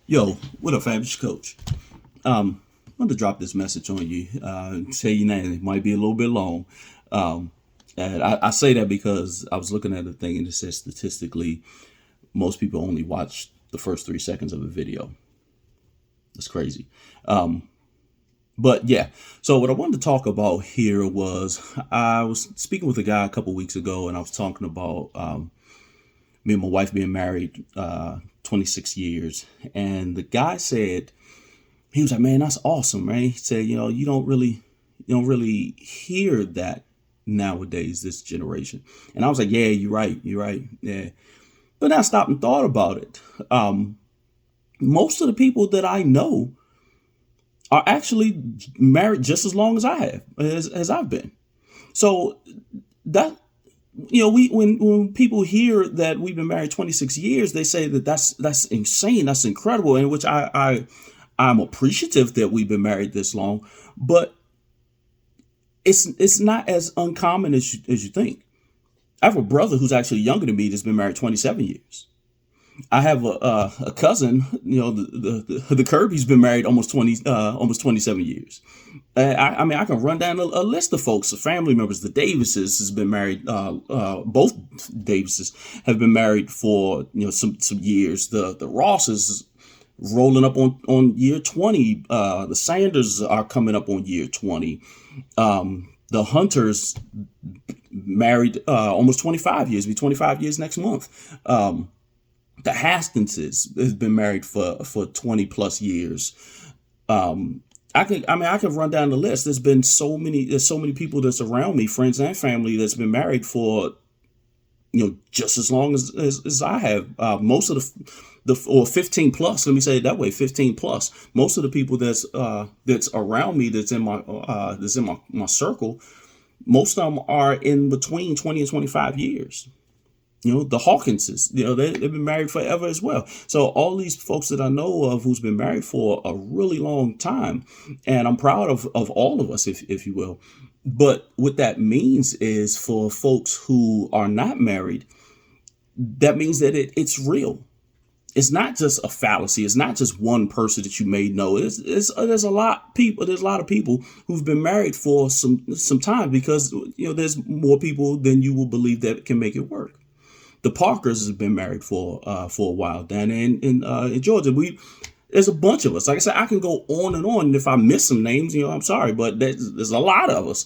Yo, what up, Fabulous Coach? I want to drop this message on you. Tell you now, it might be a little bit long. Um, and I say that because I was looking at a thing and it says statistically, most people only watch the first 3 seconds of a video. That's crazy. But yeah, so what I wanted to talk about here was I was speaking with a guy a couple weeks ago, and I was talking about me and my wife being married 26 years, and the guy said he was like, "Man, that's awesome, man." He said, you don't really hear that nowadays, this generation." And I was like, "Yeah, you're right, yeah." But then I stopped and thought about it. Most of the people that I know are actually married just as long as I have, as I've been. So that we when people hear that we've been married 26 years, they say that that's insane, that's incredible, in which I'm appreciative that we've been married this long, but it's not as uncommon as you think. I have a brother who's actually younger than me that's been married 27 years. I have a cousin, the Kirby's been married almost 27 years. I mean, I can run down a list of folks, family members. The Davises has been married. Both Davises have been married for some years. The Rosses rolling up on year 20. The Sanders are coming up on year 20. The Hunters married almost 25 years. Be 25 years next month. The Haskinses has been married for 20 plus years. I can run down the list. There's so many people that's around me, friends and family, that's been married for just as long as I have. Most of or 15 plus. Let me say it that way, 15 plus. Most of the people that's around me, that's in my circle. Most of them are in between 20 and 25 years. The Hawkinses, they've been married forever as well. So all these folks that I know of who's been married for a really long time, and I'm proud of all of us, if you will. But what that means is, for folks who are not married, that means that it's real. It's not just a fallacy. It's not just one person that you may know. There's a lot of people. There's a lot of people who've been married for some time, because there's more people than you will believe that can make it work. The Parkers have been married for a while down in Georgia. There's a bunch of us. Like I said, I can go on and on. And if I miss some names, I'm sorry, but there's a lot of us.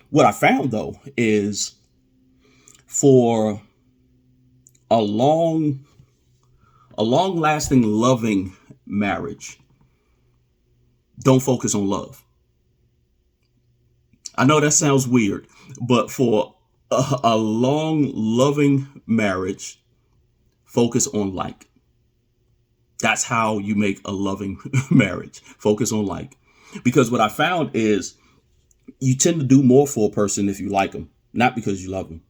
What I found though is, for a long lasting, loving marriage, don't focus on love. I know that sounds weird, but for a long, loving marriage, focus on like. That's how you make a loving marriage. Focus on like. Because what I found is, you tend to do more for a person if you like them, not because you love them.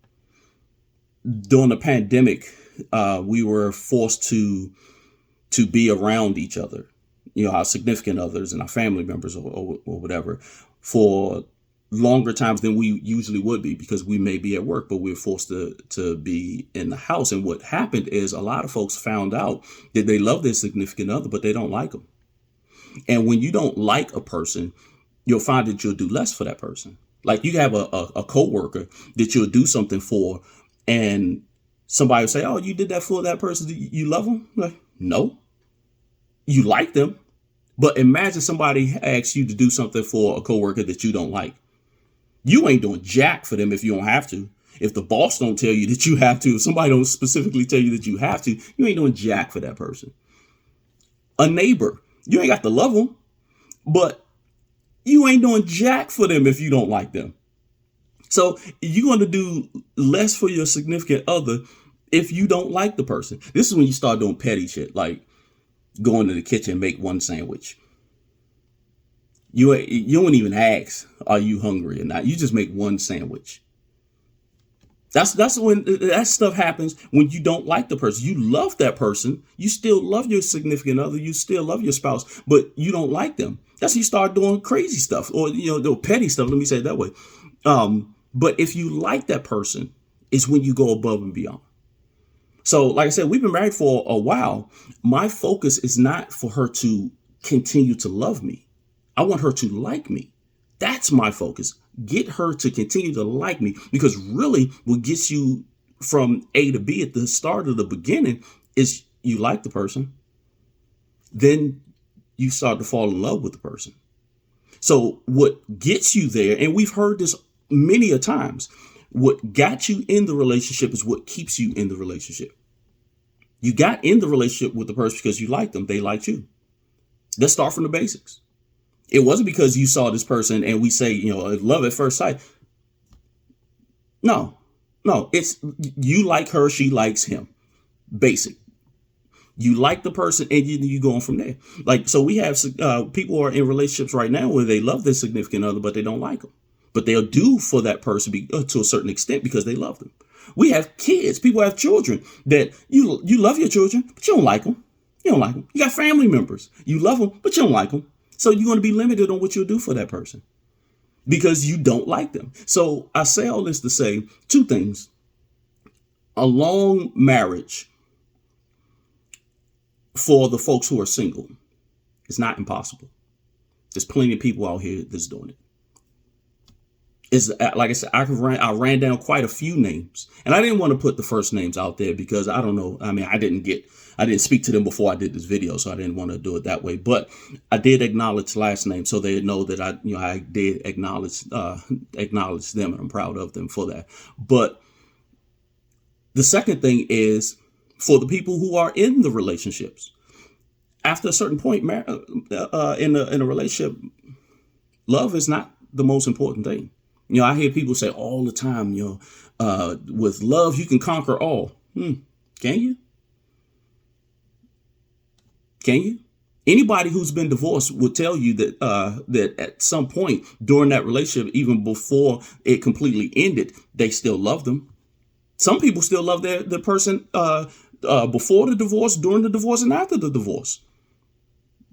During the pandemic, we were forced to be around each other, our significant others and our family members, or whatever, for longer times than we usually would be, because we may be at work, but we're forced to be in the house. And what happened is, a lot of folks found out that they love their significant other, but they don't like them. And when you don't like a person, you'll find that you'll do less for that person. Like, you have a coworker that you'll do something for, and somebody will say, "Oh, you did that for that person. You love them?" Like, no, you like them. But imagine somebody asks you to do something for a coworker that you don't like. You ain't doing jack for them if you don't have to. If the boss don't tell you that you have to, if somebody don't specifically tell you that you have to, you ain't doing jack for that person. A neighbor, you ain't got to love them, but you ain't doing jack for them if you don't like them. So you're going to do less for your significant other if you don't like the person. This is when you start doing petty shit, like going to the kitchen and make one sandwich. You don't even ask, "Are you hungry or not?" You just make one sandwich. That's when that stuff happens, when you don't like the person. You love that person. You still love your significant other. You still love your spouse, but you don't like them. That's when you start doing crazy stuff, or the petty stuff. Let me say it that way. But if you like that person, it's when you go above and beyond. So, like I said, we've been married for a while. My focus is not for her to continue to love me. I want her to like me. That's my focus. Get her to continue to like me, because really what gets you from A to B at the start of the beginning is you like the person. Then you start to fall in love with the person. So what gets you there, and we've heard this many a times, what got you in the relationship is what keeps you in the relationship. You got in the relationship with the person because you liked them. They liked you. Let's start from the basics. It wasn't because you saw this person and we say, love at first sight. No, no, it's you like her, she likes him. Basic. You like the person and you go on from there. Like, so we have people who are in relationships right now where they love their significant other, but they don't like them. But they'll do for that person to a certain extent because they love them. We have kids. People have children that you love your children, but you don't like them. You don't like them. You got family members. You love them, but you don't like them. So you're going to be limited on what you'll do for that person because you don't like them. So I say all this to say two things. A long marriage for the folks who are single is not impossible. There's plenty of people out here that's doing it. Is like I said, I ran down quite a few names, and I didn't want to put the first names out there because I don't know. I mean, I didn't speak to them before I did this video, so I didn't want to do it that way. But I did acknowledge last name, so they know that I did acknowledge them, and I'm proud of them for that. But the second thing is for the people who are in the relationships. After a certain point, in a relationship, love is not the most important thing. I hear people say all the time, with love, you can conquer all. Can you? Can you? Anybody who's been divorced would tell you that at some point during that relationship, even before it completely ended, they still love them. Some people still love the person before the divorce, during the divorce, and after the divorce.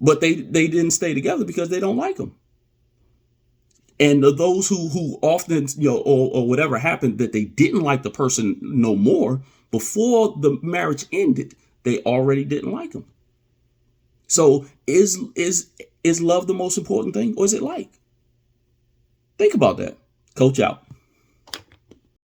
But they didn't stay together because they don't like them. And those who often, or whatever happened, that they didn't like the person no more, before the marriage ended, they already didn't like them. So is love the most important thing, or is it like? Think about that. Coach out.